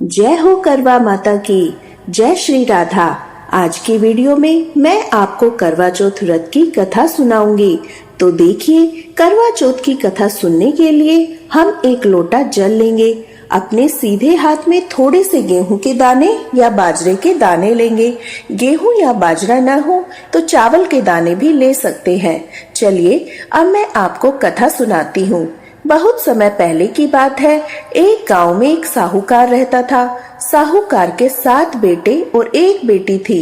जय हो करवा माता की। जय श्री राधा। आज की वीडियो में मैं आपको करवा चौथ व्रत की कथा सुनाऊंगी। तो देखिए, करवा चौथ की कथा सुनने के लिए हम एक लोटा जल लेंगे। अपने सीधे हाथ में थोड़े से गेहूं के दाने या बाजरे के दाने लेंगे। गेहूं या बाजरा न हो तो चावल के दाने भी ले सकते हैं। चलिए अब मैं आपको कथा सुनाती हूँ। बहुत समय पहले की बात है। एक गांव में एक साहूकार रहता था। साहूकार के 7 बेटे और एक बेटी थी।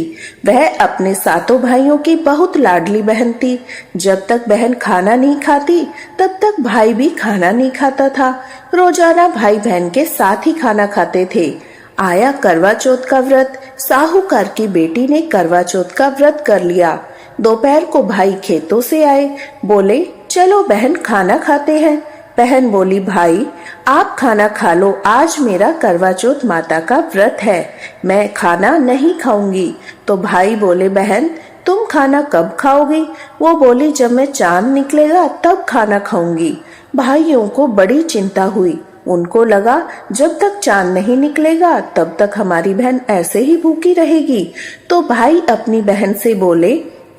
वह अपने सातों भाइयों की बहुत लाडली बहन थी। जब तक बहन खाना नहीं खाती तब तक भाई भी खाना नहीं खाता था। रोजाना भाई बहन के साथ ही खाना खाते थे। आया करवा चौथ का व्रत। साहूकार की बेटी ने करवा चौथ का व्रत कर लिया। दोपहर को भाई खेतों से आए। बोले, चलो बहन खाना खाते हैं। बहन बोली, भाई आप खाना खा लो, आज मेरा करवा चौथ माता का व्रत है, मैं खाना नहीं खाऊंगी। तो भाई बोले, बहन तुम खाना कब खाओगी? वो बोली, जब मैं चांद निकलेगा तब खाना खाऊंगी। भाइयों को बड़ी चिंता हुई। उनको लगा जब तक चांद नहीं निकलेगा तब तक हमारी बहन ऐसे ही भूखी रहेगी। तो भाई अपनी बहन से बोले,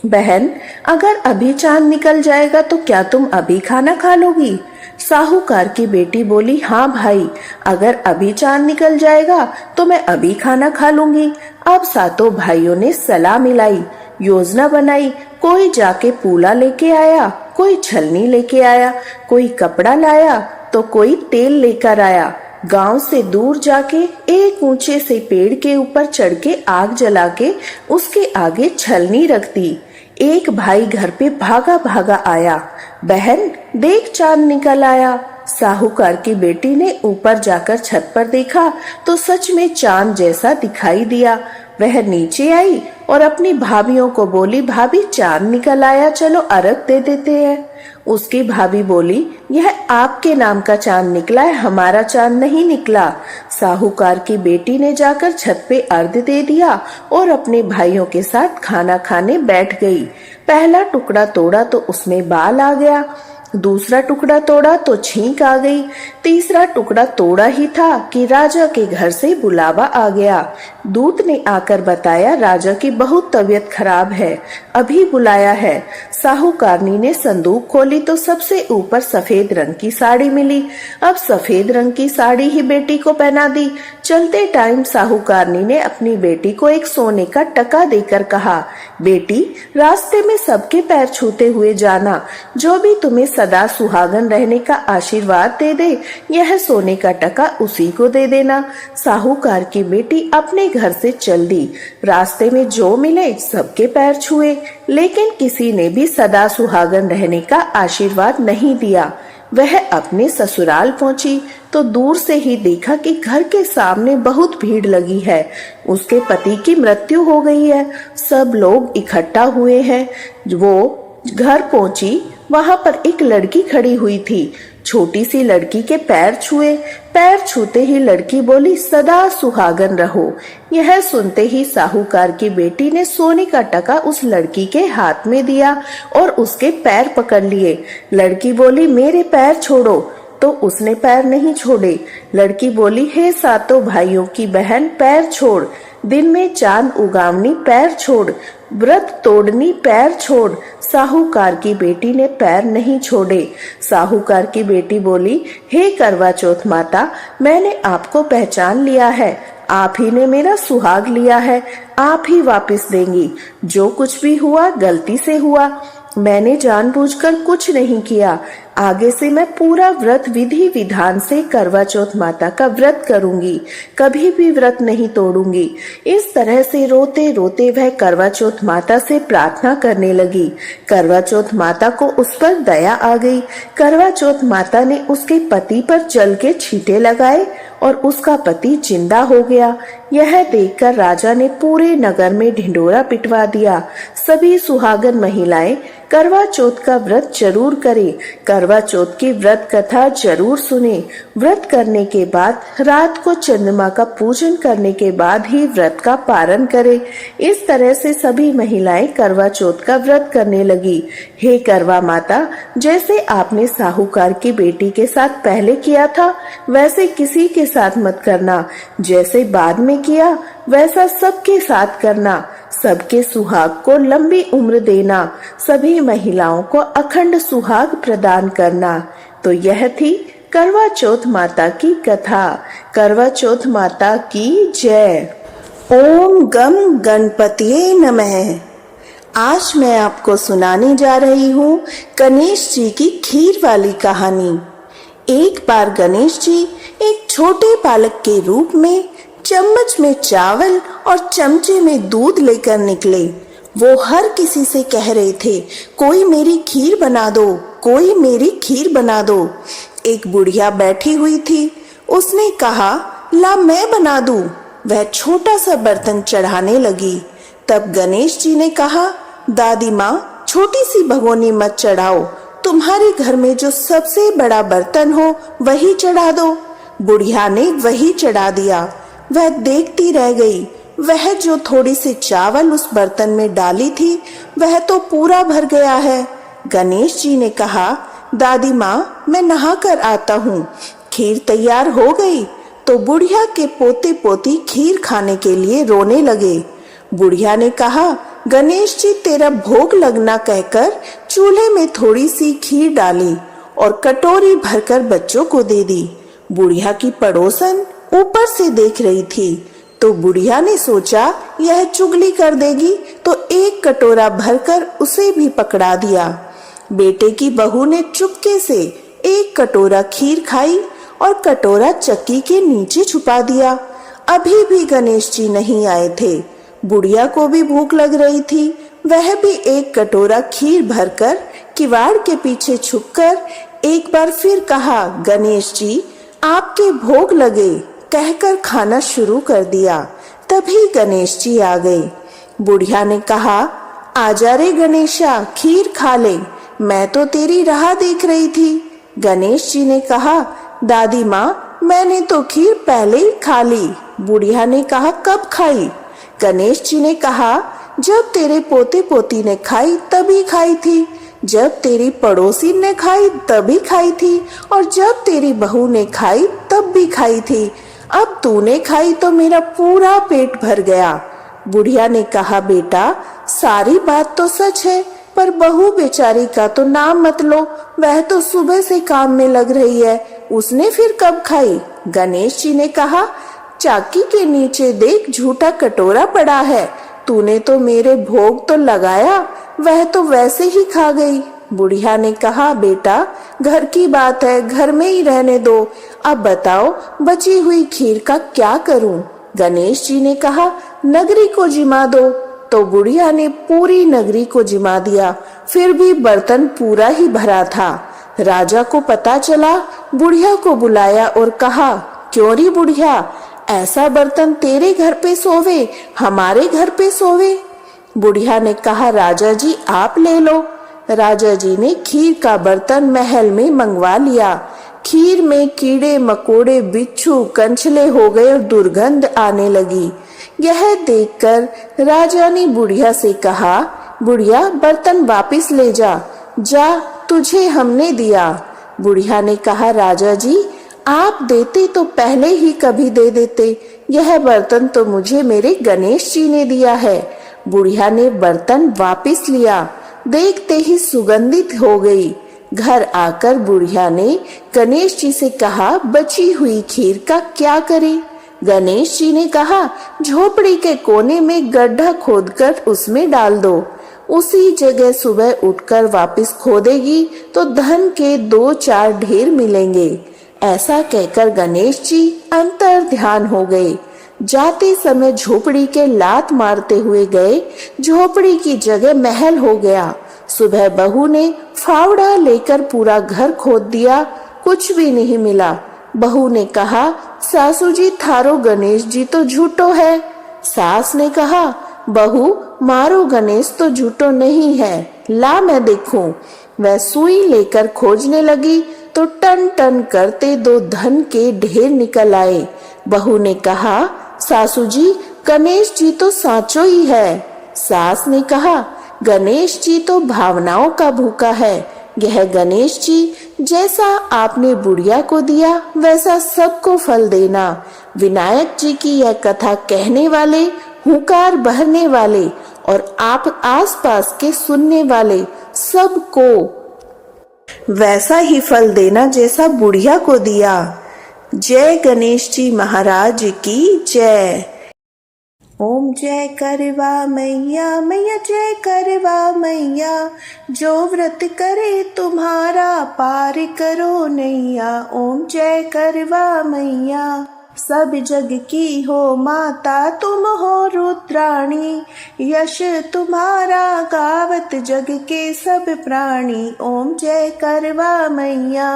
बहन अगर अभी चांद निकल जाएगा तो क्या तुम अभी खाना खा लोगी? साहूकार की बेटी बोली, हाँ भाई, अगर अभी चांद निकल जाएगा तो मैं अभी खाना खा लूंगी। अब सातों भाइयों ने सलाह मिलाई, योजना बनाई। कोई जाके पूला लेके आया, कोई छलनी लेके आया, कोई कपड़ा लाया तो कोई तेल लेकर आया। गांव से दूर जाके एक ऊंचे से पेड़ के ऊपर चढ़ के आग जला के उसके आगे छलनी रख दी। एक भाई घर पे भागा भागा आया, बहन देख चांद निकल आया। साहूकार की बेटी ने ऊपर जाकर छत पर देखा तो सच में चांद जैसा दिखाई दिया। वह नीचे आई और अपनी भाभियों को बोली, भाभी चांद निकल आया, चलो अर्घ दे देते हैं। उसकी भाभी बोली, यह आपके नाम का चांद निकला है, हमारा चांद नहीं निकला। साहूकार की बेटी ने जाकर छत पे अर्घ दे दिया और अपने भाइयों के साथ खाना खाने बैठ गई। पहला टुकड़ा तोड़ा तो उसमें बाल आ गया, दूसरा टुकड़ा तोड़ा तो छींक आ गई, तीसरा टुकड़ा तोड़ा ही था कि राजा के घर से बुलावा आ गया। दूत ने आकर बताया, राजा की बहुत तबीयत खराब है, अभी बुलाया है। साहूकारनी ने संदूक खोली तो सबसे ऊपर सफेद रंग की साड़ी मिली। अब सफेद रंग की साड़ी ही बेटी को पहना दी। चलते टाइम साहूकारनी ने अपनी बेटी को एक सोने का टका देकर कहा, बेटी रास्ते में सबके पैर छूते हुए जाना, जो भी तुम्हें सदा सुहागन रहने का आशीर्वाद दे दे, यह सोने का टका उसी को दे देना। साहूकार की बेटी अपने घर से चल दी। रास्ते में जो मिले सबके पैर छुए, लेकिन किसी ने भी सदा सुहागन रहने का आशीर्वाद नहीं दिया। वह अपने ससुराल पहुंची तो दूर से ही देखा कि घर के सामने बहुत भीड़ लगी है। उसके पति की मृत्यु हो गई है। सब लोग इकट्ठा हुए हैं। वो घर पहुंची, वहां पर एक लड़की खड़ी हुई थी। छोटी सी लड़की के पैर छुए। पैर छूते ही लड़की बोली, सदा सुहागन रहो। यह सुनते ही साहूकार की बेटी ने सोने का टका उस लड़की के हाथ में दिया और उसके पैर पकड़ लिए। लड़की बोली, मेरे पैर छोड़ो, तो उसने पैर नहीं छोड़े। लड़की बोली, हे सातों भाइयों की बहन, पैर छोड़। दिन में चांद उगावनी, पैर छोड़। व्रत तोड़नी, पैर छोड़। साहूकार की बेटी ने पैर नहीं छोड़े। साहूकार की बेटी बोली, हे करवा चौथ माता, मैंने आपको पहचान लिया है, आप ही ने मेरा सुहाग लिया है, आप ही वापस देंगी। जो कुछ भी हुआ गलती से हुआ, मैंने जानबूझकर कुछ नहीं किया। आगे से मैं पूरा व्रत विधि विधान से करवा चौथ माता का व्रत करूंगी, कभी भी व्रत नहीं तोड़ूंगी। इस तरह से रोते रोते वह करवा चौथ माता से प्रार्थना करने लगी। करवा चौथ माता को उस पर दया आ गई। करवा चौथ माता ने उसके पति पर जल के छींटे लगाए और उसका पति जिंदा हो गया। यह देखकर राजा ने पूरे नगर में ढिंढोरा पिटवा दिया। सभी सुहागन महिलाएं करवा चौथ का व्रत जरूर करें। करवा चौथ की व्रत कथा जरूर सुने। व्रत करने के बाद रात को चंद्रमा का पूजन करने के बाद ही व्रत का पारण करें। इस तरह से सभी महिलाएं करवा चौथ का व्रत करने लगी। हे करवा माता, जैसे आपने साहूकार की बेटी के साथ पहले किया था वैसे किसी के साथ मत करना। जैसे बाद में किया वैसा सबके साथ करना। सबके सुहाग को लंबी उम्र देना। सभी महिलाओं को अखंड सुहाग प्रदान करना। तो यह थी करवा चौथ माता की कथा। करवा चौथ माता की जय। ओम गम गणपतिये नमः। आज मैं आपको सुनाने जा रही हूँ गणेश जी की खीर वाली कहानी। एक बार गणेश जी एक छोटे बालक के रूप में चम्मच में चावल और चमचे में दूध लेकर निकले। वो हर किसी से कह रहे थे, कोई मेरी खीर बना दो, कोई मेरी खीर बना दो। एक बुढ़िया बैठी हुई थी, उसने कहा, ला मैं बना दूं। वह छोटा सा बर्तन चढ़ाने लगी। तब गणेश जी ने कहा, दादी माँ, छोटी सी भगोनी मत चढ़ाओ, तुम्हारे घर में जो सबसे बड़ा बर्तन हो वही चढ़ा दो। बुढ़िया ने वही चढ़ा दिया। वह देखती रह गई। वह जो थोड़ी सी चावल उस बर्तन में डाली थी वह तो पूरा भर गया है। गणेश जी ने कहा, दादी माँ, मैं नहा कर आता हूँ। खीर तैयार हो गई तो बुढ़िया के पोते पोती खीर खाने के लिए रोने लगे। बुढ़िया ने कहा, गणेश जी तेरा भोग लगना कहकर चूल्हे में थोड़ी सी खीर डाली और कटोरी भरकर बच्चों को दे दी। बुढ़िया की पड़ोसन ऊपर से देख रही थी तो बुढ़िया ने सोचा यह चुगली कर देगी, तो एक कटोरा भरकर उसे भी पकड़ा दिया। बेटे की बहू ने चुपके से एक कटोरा खीर खाई और कटोरा चक्की के नीचे छुपा दिया। अभी भी गणेश जी नहीं आए थे। बुढ़िया को भी भूख लग रही थी। वह भी एक कटोरा खीर भरकर किवाड़ के पीछे छुपकर एक बार फिर कहा, गणेश जी आपके भोग लगे कहकर खाना शुरू कर दिया। तभी गणेश जी आ गए। बुढ़िया ने कहा, आजा रे गणेशा, खीर खा ले, मैं तो तेरी राह देख रही थी। गणेश जी ने कहा, दादी माँ, मैंने तो खीर पहले ही खा ली। बुढ़िया ने कहा, कब खाई? गणेश जी ने कहा, जब तेरे पोते पोती ने खाई तभी खाई थी, जब तेरी पड़ोसी ने खाई तभी खाई थी, और जब तेरी बहू ने खाई तब भी खाई थी। अब तूने खाई तो मेरा पूरा पेट भर गया। बुढ़िया ने कहा, बेटा सारी बात तो सच है, पर बहू बेचारी का तो नाम मत लो, वह तो सुबह से काम में लग रही है, उसने फिर कब खाई? गणेश जी ने कहा, चाकी के नीचे देख झूठा कटोरा पड़ा है, तूने तो मेरे भोग तो लगाया, वह तो वैसे ही खा गई। बुढ़िया ने कहा, बेटा घर की बात है, घर में ही रहने दो, अब बताओ बची हुई खीर का क्या करूं? गणेश जी ने कहा, नगरी को जिमा दो। तो बुढ़िया ने पूरी नगरी को जिमा दिया, फिर भी बर्तन पूरा ही भरा था। राजा को पता चला, बुढ़िया को बुलाया और कहा, क्यों री बुढ़िया, ऐसा बर्तन तेरे घर पे सोवे, हमारे घर पे सोवे? बुढ़िया ने कहा, राजा जी आप ले लो। राजा जी ने खीर का बर्तन महल में मंगवा लिया। खीर में कीड़े मकोड़े बिच्छू कंचले हो गए और दुर्गंध आने लगी। यह देखकर राजा ने बुढ़िया से कहा, बुढ़िया बर्तन वापस ले जा, जा तुझे हमने दिया। बुढ़िया ने कहा, राजा जी आप देते तो पहले ही कभी दे देते, यह बर्तन तो मुझे मेरे गणेश जी ने दिया है। बुढ़िया ने बर्तन वापस लिया, देखते ही सुगंधित हो गई। घर आकर बुढ़िया ने गणेश जी से कहा, बची हुई खीर का क्या करें? गणेश जी ने कहा, झोपड़ी के कोने में गड्ढा खोदकर उसमें डाल दो, उसी जगह सुबह उठकर वापस खोदेगी तो धन के 2-4 ढेर मिलेंगे। ऐसा कहकर गणेश जी अंतर ध्यान हो गए। जाते समय झोपड़ी के लात मारते हुए गए, झोपड़ी की जगह महल हो गया। सुबह बहू ने फावड़ा लेकर पूरा घर खोद दिया, कुछ भी नहीं मिला। बहू ने कहा, सासू जी थारो गणेश जी तो झूठो है। सास ने कहा, बहू मारो गणेश तो झूठो नहीं है, ला मैं देखूं। वह सुई लेकर खोजने लगी तो टन टन करते 2 धन के ढेर निकल आए। बहू ने कहा, सासू जी, गणेश जी तो सांचो ही है। सास ने कहा, गणेश जी तो भावनाओं का भूखा है। यह गणेश जी जैसा आपने बुढ़िया को दिया वैसा सबको फल देना। विनायक जी की यह कथा कहने वाले, हुंकार भरने वाले और आप आसपास के सुनने वाले सबको वैसा ही फल देना जैसा बुढ़िया को दिया। जय गणेश जी महाराज की जय। ओम जय करवा मैया, मैया जय करवा मैया। जो व्रत करे तुम्हारा पार करो नैया। ओम जय करवा मैया। सब जग की हो माता तुम हो रुद्राणी। यश तुम्हारा गावत जग के सब प्राणी। ओम जय करवा मैया।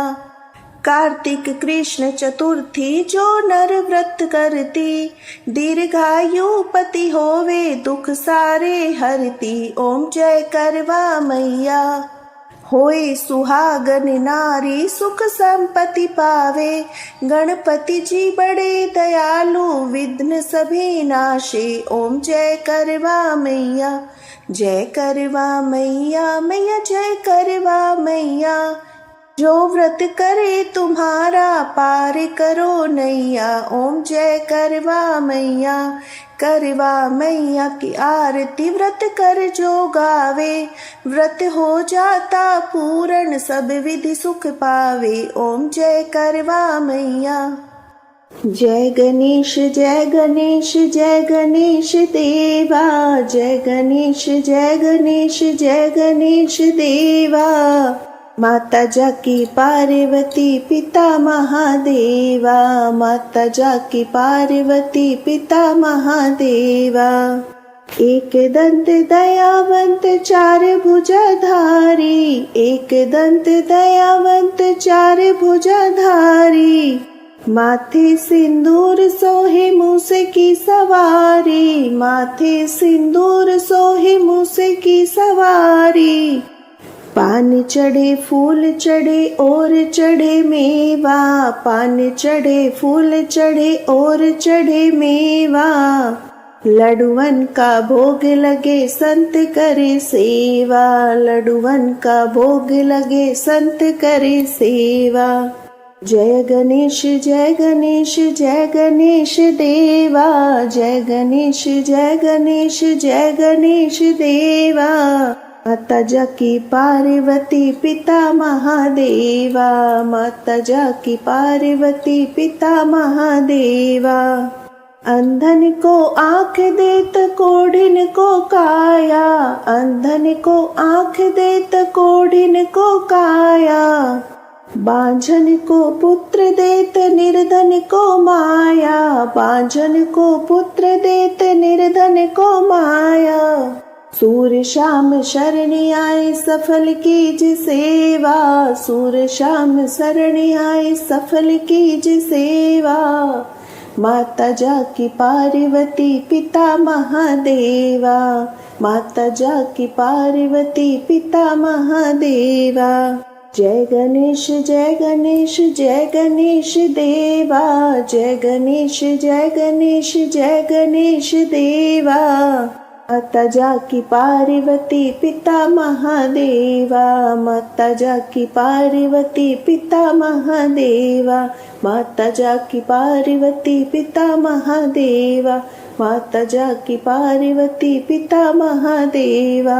कार्तिक कृष्ण चतुर्थी जो नर व्रत करती। दीर्घायु पति होवे दुख सारे हरती। ओम जय करवा मैया। होए सुहागन नारी सुख संपत्ति पावे। गणपति जी बड़े दयालु विघ्न सभी नाशे। ओम जय करवा मैया। जय करवा मैया, मैया जय करवा मैया। जो व्रत करे तुम्हारा पार करो नैया। ओम जय करवा मैया। करवा मैया की आरती व्रत कर जो गावे। व्रत हो जाता पूर्ण सब विधि सुख पावे। ओम जय करवा मैया। जय गणेश जय गणेश जय गणेश देवा। जय गणेश जय गणेश जय गणेश देवा। माता जाकी पार्वती पिता महादेवा। माता जाकी पार्वती पिता महादेवा। एक दंत दयावंत चार भुजाधारी। एक दंत दयावंत चार भुजाधारी। माथे सिंदूर सोहे मूसे की सवारी। माथे सिंदूर सोहे मूसे की सवारी। पान चढ़े फूल चढ़े और चढ़े मेवा। पान चढ़े फूल चढ़े और चढ़े मेवा। लडुवन का भोग लगे संत करे सेवा। लडुवन का भोग लगे संत करे सेवा। जय गणेश जय गणेश जय गणेश देवा। जय गणेश जय गणेश जय गणेश देवा। माता जाकी पार्वती पिता महादेवा। माता जाकी पार्वती पिता महादेवा। अंधन को आँख देत कोढ़िन को काया। अंधन को आँख देत कोढ़िन को काया। बांझन को पुत्र देत निर्धन को माया। बांझन को पुत्र देत निर्धन को माया। सूर शाम शरण आए सफल कीज सेवा। सूर शाम शरण आए सफल कीज सेवा। माता जाकी पार्वती पिता महादेवा। माता जाकी पार्वती पिता महादेवा। जय गणेश जय गणेश जय गणेश देवा। जय गणेश जय गणेश जय गणेश देवा। माता जाकी पार्वती पिता महादेवा। माता जाकी पार्वती पिता महादेवा। माता जाकी पार्वती पिता महादेवा। माता जाकी पार्वती पिता महादेवा।